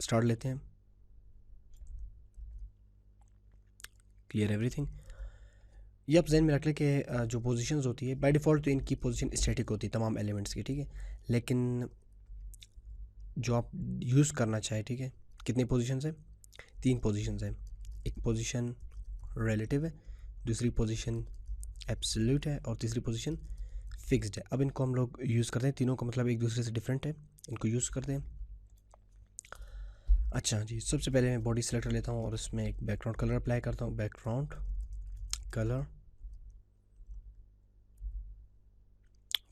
Start लेते हैं। Clear everything. ये आप जहन में रख लें कि जो पोजीशंस होती है बाय डिफ़ॉल्ट तो इनकी पोजीशन स्टैटिक होती है तमाम एलिमेंट्स की, ठीक है। लेकिन जो आप यूज़ करना चाहें, ठीक है, कितनी पोजीशंस हैं? 3 पोजीशंस हैं। एक पोजीशन रिलेटिव है, दूसरी पोजीशन एब्सोल्यूट है और तीसरी पोजीशन फिक्स्ड है। अब इनको हम लोग यूज़ करते हैं, तीनों का मतलब एक दूसरे से डिफरेंट है, इनको यूज़ करते हैं। अच्छा जी, सबसे पहले मैं बॉडी सेलेक्टर लेता हूँ और उसमें एक बैकग्राउंड कलर अप्लाई करता हूँ। बैकग्राउंड कलर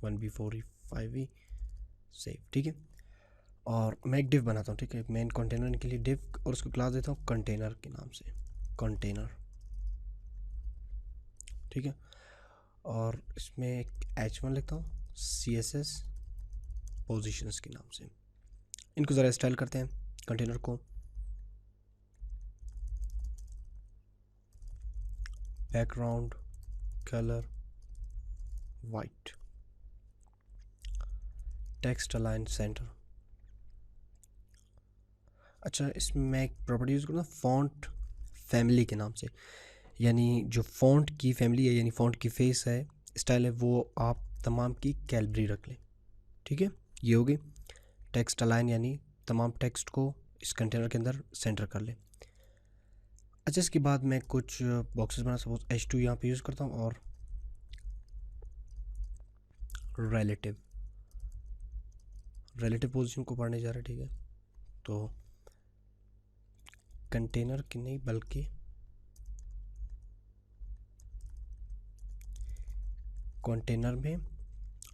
1B4E5E सेव, ठीक है। और मैं एक डिव बनाता हूँ, ठीक है, मेन कंटेनर के लिए डिव, और उसको क्लास देता हूँ कंटेनर के नाम से, कंटेनर, ठीक है। और इसमें एक H1 लिखता हूँ CSS पोजीशंस के नाम से। इनको ज़रा स्टाइल करते हैं कंटेनर को। Background colour white, text align centre. अच्छा, इसमें मैं एक प्रॉपर्टी यूज़ करूँगा फॉन्ट फैमिली के नाम से, यानी जो फॉन्ट की फैमिली है, यानी फॉन्ट की फेस है, स्टाइल है, वो आप तमाम की कैलबरी रख लें, ठीक है। ये होगी टेक्स्ट अलाइन, यानी तमाम टेक्स्ट को इस कंटेनर के अंदर सेंटर कर लें। अच्छा, इसके बाद मैं कुछ बॉक्सेस बना, सपोज H2 यहाँ पे यूज़ करता हूँ और रिलेटिव पोजीशन को पढ़ने जा रहा है, ठीक है। तो कंटेनर की नहीं बल्कि कंटेनर में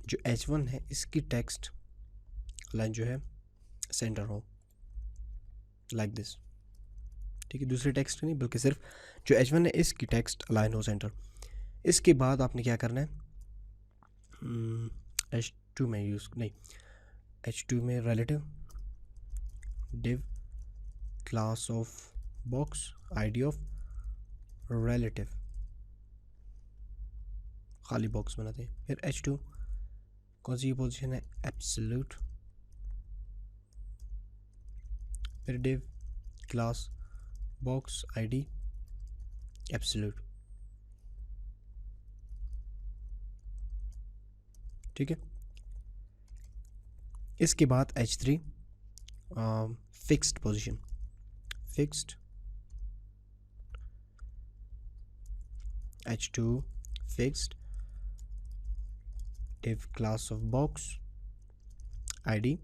जो H1 है इसकी टेक्स्ट लाइन जो है सेंटर हो, लाइक दिस, ठीक है। दूसरे टेक्स्ट नहीं बल्कि सिर्फ जो H1 है इसकी टेक्स्ट अलाइन हो सेंटर। इसके बाद आपने क्या करना है, H2 में यूज़ नहीं, H2 में relative div class of box ID of relative, खाली बॉक्स बनाते हैं। फिर H2 कौन सी पोजीशन है, एब्सोल्यूट, फिर div class box ID absolute, ठीक है। इसके बाद H3 fixed position, fixed H2 fixed div class of box ID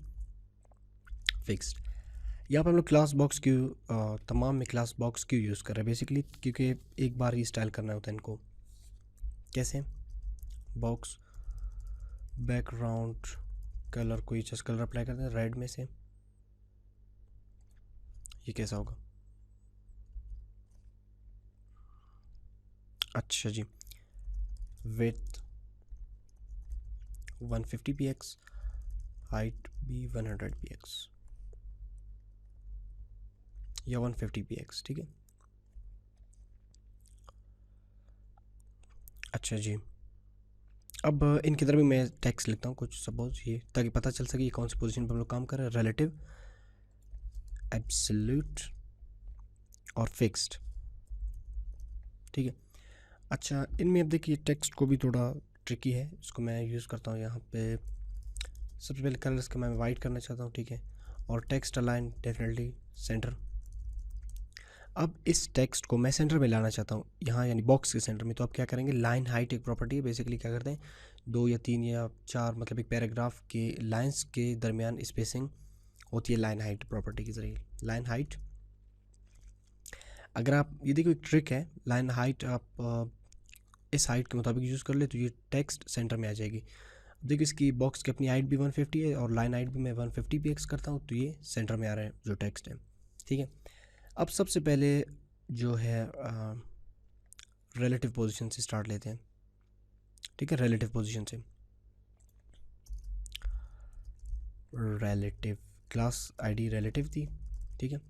fixed. यहाँ पर हम लोग क्लास बॉक्स क्यों तमाम में क्लास बॉक्स क्यों यूज़ कर रहे हैं, बेसिकली क्योंकि एक बार ही स्टाइल करना होता है इनको। कैसे, बॉक्स बैकग्राउंड कलर कोई चीज़ कलर अप्लाई करते हैं रेड में से, ये कैसा होगा, अच्छा जी, विड्थ 150 px, हाइट भी 100 px या 150 px, ठीक है। अच्छा जी, अब इनकी तरफ भी मैं टेक्स्ट लिखता हूँ कुछ, सपोज ये, ताकि पता चल सके ये कौन सी पोजीशन पर हम लोग काम कर रहे हैं। रिलेटिव, एब्सोल्यूट और फिक्स्ड, ठीक है। अच्छा, इनमें अब देखिए टेक्स्ट को भी थोड़ा ट्रिकी है, इसको मैं यूज़ करता हूँ यहाँ पे। सबसे पहले कलर्स का मैं वाइट करना चाहता हूँ, ठीक है, और टेक्स्ट अलाइन डेफिनेटली सेंटर। अब इस टेक्स्ट को मैं सेंटर में लाना चाहता हूँ यहाँ, यानी बॉक्स के सेंटर में। तो आप क्या करेंगे, लाइन हाइट एक प्रॉपर्टी है, बेसिकली क्या करते हैं 2 या 3 या 4, मतलब एक पैराग्राफ के लाइंस के दरमियान स्पेसिंग होती है लाइन हाइट प्रॉपर्टी के ज़रिए। लाइन हाइट, अगर आप ये देखो एक ट्रिक है, लाइन हाइट आप इस हाइट के मुताबिक यूज़ कर ले तो ये टेक्स्ट सेंटर में आ जाएगी। देखिए इसकी बॉक्स की अपनी हाइट भी 150 है और लाइन हाइट भी मैं 150 px करता हूँ, तो ये सेंटर में आ रहा है जो टेक्स्ट है, ठीक है। अब सबसे पहले जो है रिलेटिव पोजीशन से स्टार्ट लेते हैं, ठीक है। रिलेटिव पोजीशन से, रिलेटिव क्लास आईडी रिलेटिव थी, ठीक है।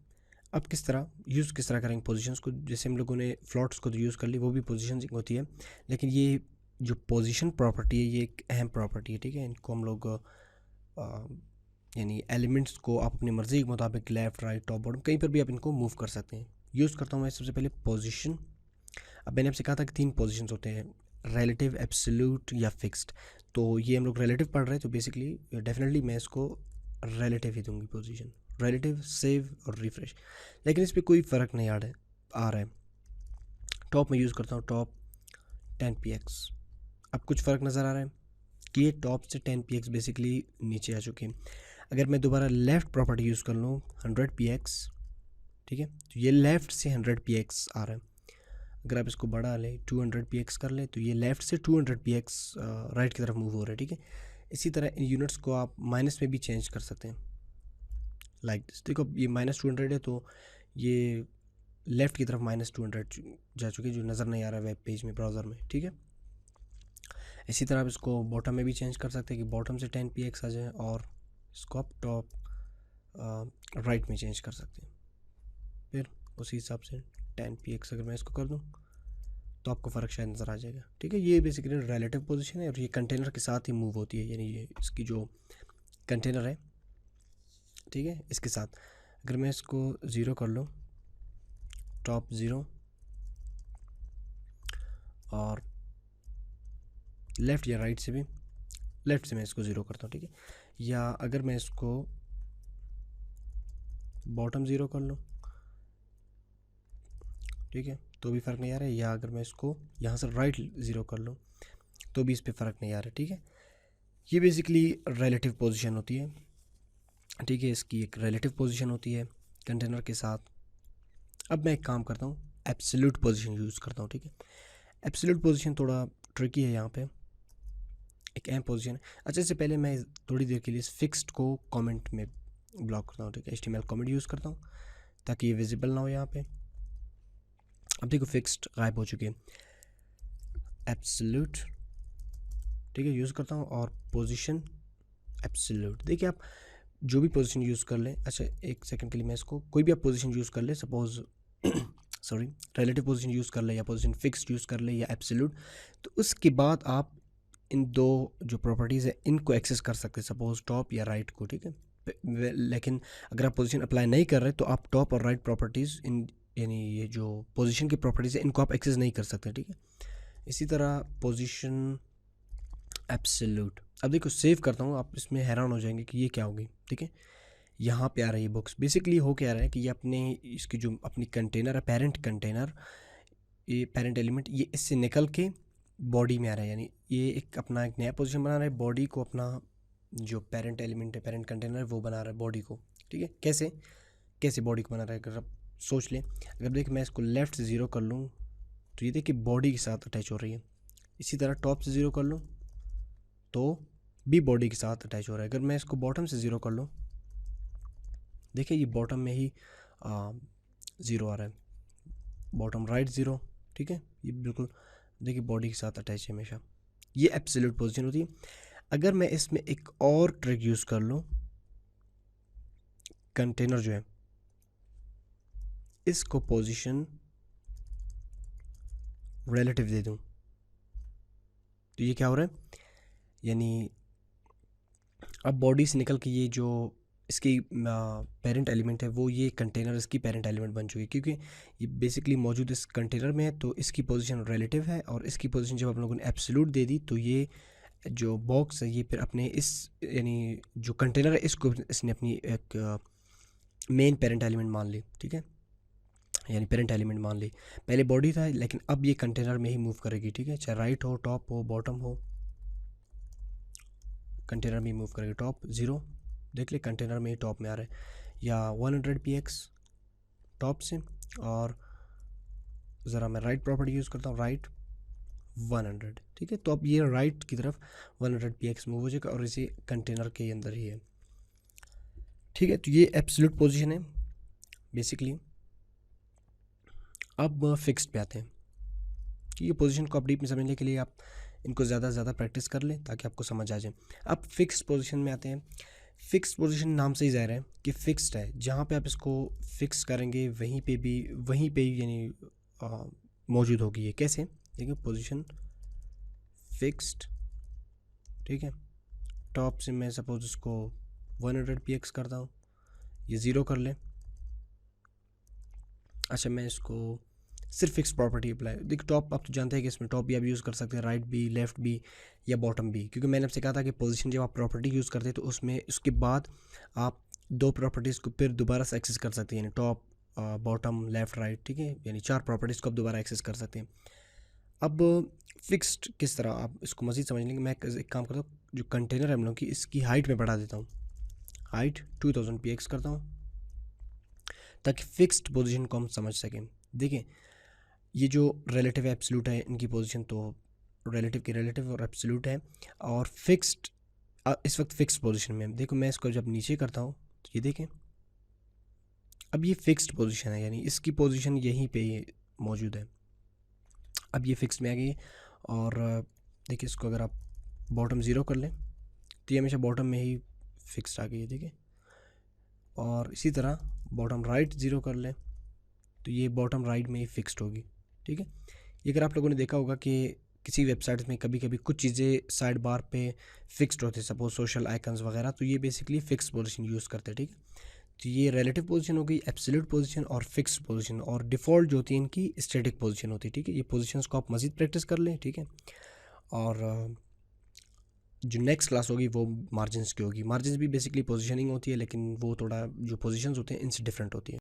अब किस तरह यूज़ किस तरह करेंगे पोजीशंस को, जैसे हम लोगों ने फ्लॉट्स को तो यूज़ कर ली, वो भी पोजीशन होती है, लेकिन ये जो पोजीशन प्रॉपर्टी है ये एक अहम प्रॉपर्टी है, ठीक है। इनको हम लोग यानी एलिमेंट्स को आप अपनी मर्ज़ी के मुताबिक लेफ़्ट राइट टॉप बॉटम कहीं पर भी आप इनको मूव कर सकते हैं। यूज़ करता हूँ मैं सबसे पहले पोजीशन। अब मैंने आपसे कहा था कि 3 पोजीशंस होते हैं, रिलेटिव, एब्सोल्यूट या फिक्स्ड। तो ये हम लोग रिलेटिव पढ़ रहे हैं, तो बेसिकली डेफिनेटली मैं इसको रिलेटिव ही दूंगी पोजीशन। रिलेटिव, सेव और रिफ्रेश। लेकिन इस पर कोई फ़र्क नहीं आ रहा है। टॉप में यूज़ करता हूँ, टॉप 10px। अब कुछ फ़र्क नज़र आ रहा है कि ये टॉप से 10px बेसिकली नीचे आ चुके हैं। अगर मैं दोबारा लेफ़्ट प्रॉपर्टी यूज़ कर लूँ 100px, ठीक है, तो ये लेफ़्ट से 100px आ रहा है। अगर आप इसको बढ़ा लें 200px कर लें तो ये लेफ़्ट से 200px राइट की तरफ मूव हो रहा है, ठीक है। इसी तरह इन यूनिट्स को आप माइनस में भी चेंज कर सकते हैं, लाइक दिस। देखो ये -200 है तो ये लेफ़्ट की तरफ -200 जा चुके, जो नज़र नहीं आ रहा है वेब पेज में, ब्राउज़र में, ठीक है। इसी तरह आप इसको बॉटम में भी चेंज कर सकते हैं कि बॉटम से 10px आ जाए, और इसको आप टॉप राइट में चेंज कर सकते हैं। फिर उसी हिसाब से 10px अगर मैं इसको कर दूं तो आपको फ़र्क शायद नज़र आ जाएगा, ठीक है। ये बेसिकली रिलेटिव पोजीशन है और ये कंटेनर के साथ ही मूव होती है, यानी ये इसकी जो कंटेनर है, ठीक है, इसके साथ। अगर मैं इसको 0 कर लूँ, टॉप 0, और लेफ़्ट या राइट से भी, लेफ़्ट से मैं इसको 0 करता हूँ, ठीक है। या अगर मैं इसको बॉटम 0 कर लूँ, ठीक है, तो भी फ़र्क नहीं आ रहा है। या अगर मैं इसको यहाँ से राइट 0 कर लूँ तो भी इस पर फ़र्क नहीं आ रहा है, ठीक है। ये बेसिकली रिलेटिव पोजीशन होती है, ठीक है। इसकी एक रिलेटिव पोजीशन होती है कंटेनर के साथ। अब मैं एक काम करता हूँ, एब्सोल्यूट पोजीशन यूज़ करता हूँ, ठीक है। एब्सोल्यूट पोजीशन थोड़ा ट्रिकी है, यहाँ पे एक अहम पोजीशन है। अच्छा, इससे पहले मैं थोड़ी देर के लिए इस फिक्स्ड को कमेंट में ब्लॉक करता हूँ, ठीक है। HTML कमेंट यूज़ करता हूँ ताकि ये विजिबल ना हो यहाँ पे। अब देखो फिक्स्ड गायब हो चुके हैं। एब्सोल्यूट, ठीक है, यूज़ करता हूँ, और पोजीशन एब्सोल्यूट। देखिए आप जो भी पोजीशन यूज़ कर लें, अच्छा एक सेकंड के लिए मैं इसको, कोई भी आप पोजीशन यूज़ कर ले, suppose sorry, relative position use कर ले या पोजीशन फिक्स्ड यूज़ कर ले या एब्सोल्यूट, तो उसके बाद आप इन दो जो प्रॉपर्टीज़ है इनको एक्सेस कर सकते हैं, सपोज टॉप या राइट को, ठीक है। लेकिन अगर आप पोजीशन अप्लाई नहीं कर रहे तो आप टॉप और राइट प्रॉपर्टीज़ इन, यानी ये जो पोजीशन की प्रॉपर्टीज़ है इनको आप एक्सेस नहीं कर सकते, ठीक है। इसी तरह पोजीशन एब्सोल्यूट। अब देखो सेव करता हूँ, आप इसमें हैरान हो जाएंगे कि ये क्या होगी, ठीक है। यहाँ पे आ रही है बुक्स। बेसिकली हो क्या रहा है कि ये अपने इसकी जो अपनी कंटेनर है, पेरेंट कंटेनर, ये पेरेंट एलिमेंट, ये इससे निकल के बॉडी में आ रहा है, यानी ये एक अपना एक नया पोजीशन बना रहा है, बॉडी को अपना जो पेरेंट एलिमेंट है, पेरेंट कंटेनर है, वो बना रहा है बॉडी को, ठीक है। कैसे कैसे बॉडी को बना रहा है, अगर आप सोच लें, अगर देखिए मैं इसको लेफ़्ट से 0 कर लूँ तो ये देखिए बॉडी के साथ अटैच हो रही है। इसी तरह टॉप से 0 कर लूँ तो भी बॉडी के साथ अटैच हो रहा है। अगर मैं इसको बॉटम से 0 कर लूँ, देखिए ये बॉटम में ही 0 आ रहा है, बॉटम राइट 0, ठीक है। ये बिल्कुल देखिए बॉडी के साथ अटैच है हमेशा। ये एब्सोल्यूट पोजीशन होती है। अगर मैं इसमें एक और ट्रिक यूज़ कर लूँ, कंटेनर जो है इसको पोजीशन रिलेटिव दे दूँ, तो ये क्या हो रहा है, यानी अब बॉडी से निकल के ये जो इसकी पेरेंट एलिमेंट है वो ये कंटेनर इसकी पेरेंट एलिमेंट बन चुकी है, क्योंकि ये बेसिकली मौजूद इस कंटेनर में है, तो इसकी पोजीशन रिलेटिव है। और इसकी पोजीशन जब आप लोगों ने एब्सोल्यूट दे दी तो ये जो बॉक्स है ये फिर अपने इस, यानी जो कंटेनर है इसको इसने अपनी एक मेन पेरेंट एलिमेंट मान ली, ठीक है, यानी पेरेंट एलिमेंट मान ली। पहले बॉडी था लेकिन अब ये कंटेनर में ही मूव करेगी, ठीक है, चाहे राइट हो, टॉप हो, बॉटम हो, कंटेनर में ही मूव करेगी। टॉप 0 देख ले, कंटेनर में ही टॉप में आ रहा है। या 100px टॉप से, और ज़रा मैं राइट प्रॉपर्टी यूज़ करता हूँ, राइट 100, ठीक है। तो अब ये राइट की तरफ 100px मूव हो जाएगा और इसी कंटेनर के अंदर ही है, ठीक है। तो ये एब्सोल्यूट पोजीशन है बेसिकली। अब फिक्स्ड पे आते हैं। ये पोजीशन को आप डीप में समझने के लिए आप इनको ज़्यादा से ज़्यादा प्रैक्टिस कर लें ताकि आपको समझ आ जाए। अब फिक्स्ड पोजीशन में आते हैं। फिक्स्ड पोजीशन नाम से ही ज़ाहिर है कि फिक्स्ड है, जहाँ पे आप इसको फिक्स करेंगे वहीं पे ही यानी मौजूद होगी। ये कैसे, देखिए पोजीशन फिक्स्ड, ठीक है। टॉप से मैं सपोज इसको 100px करता हूँ, ये 0 कर लें। अच्छा, मैं इसको सिर्फ फिक्स प्रॉपर्टी अप्लाई, देखिए टॉप आप तो जानते हैं कि इसमें टॉप भी आप यूज़ कर सकते हैं, राइट भी, लेफ़्ट भी या बॉटम भी, क्योंकि मैंने आपसे कहा था कि पोजीशन जब आप प्रॉपर्टी यूज़ करते हैं तो उसमें उसके बाद आप दो प्रॉपर्टीज़ को फिर दोबारा से एक्सेस कर सकते हैं, यानी टॉप, बॉटम, लेफ़्ट, राइट, ठीक है, यानी 4 प्रॉपर्टीज़ को आप दोबारा एक्सेस कर सकते हैं। अब फिक्स्ड किस तरह, आप इसको मज़ीद समझने के मैं एक काम करता हूँ, जो कंटेनर है हम लोग की, इसकी हाइट में बढ़ा देता हूँ, हाइट 2000px करता हूँ, ताकि फिक्स्ड पोजीशन को हम समझ सकें। देखिए ये जो रिलेटिव एब्सोल्यूट है, इनकी पोजीशन तो रिलेटिव की रिलेटिव और एब्सोल्यूट है, और फिक्स्ड इस वक्त फिक्स पोजीशन में। देखो मैं इसको जब नीचे करता हूँ तो ये देखें, अब ये फिक्स्ड पोजीशन है, यानी इसकी पोजीशन यहीं पे मौजूद है। अब ये फिक्स में आ गई, और देखिए इसको अगर आप बॉटम 0 कर लें तो ये हमेशा बॉटम में ही फिक्स्ड आ गई है, देखिए। और इसी तरह बॉटम राइट 0 कर लें तो ये बॉटम राइट में ही फिक्स्ड होगी, ठीक है। ये अगर आप लोगों ने देखा होगा कि किसी वेबसाइट में कभी कभी कुछ चीज़ें साइड बार पे फिक्स्ड होते हैं, सपोज सोशल आइकन्स वगैरह, तो ये बेसिकली फिक्स पोजीशन यूज़ करते हैं, ठीक है। तो ये रिलेटिव पोजीशन हो गई, एब्सोल्यूट पोजीशन और फिक्स पोजीशन, और डिफ़ॉल्ट जो होती है इनकी स्टैटिक पोजीशन होती है, ठीक है। ये पोजीशंस को आप मज़ीद प्रैक्टिस कर लें, ठीक है। और जो नेक्स्ट क्लास होगी वो मार्जिन्स की होगी। मार्जिन्स भी बेसिकली पोजीशनिंग होती है, लेकिन वो थोड़ा जो पोजीशंस होते हैं इनसे डिफरेंट होती है।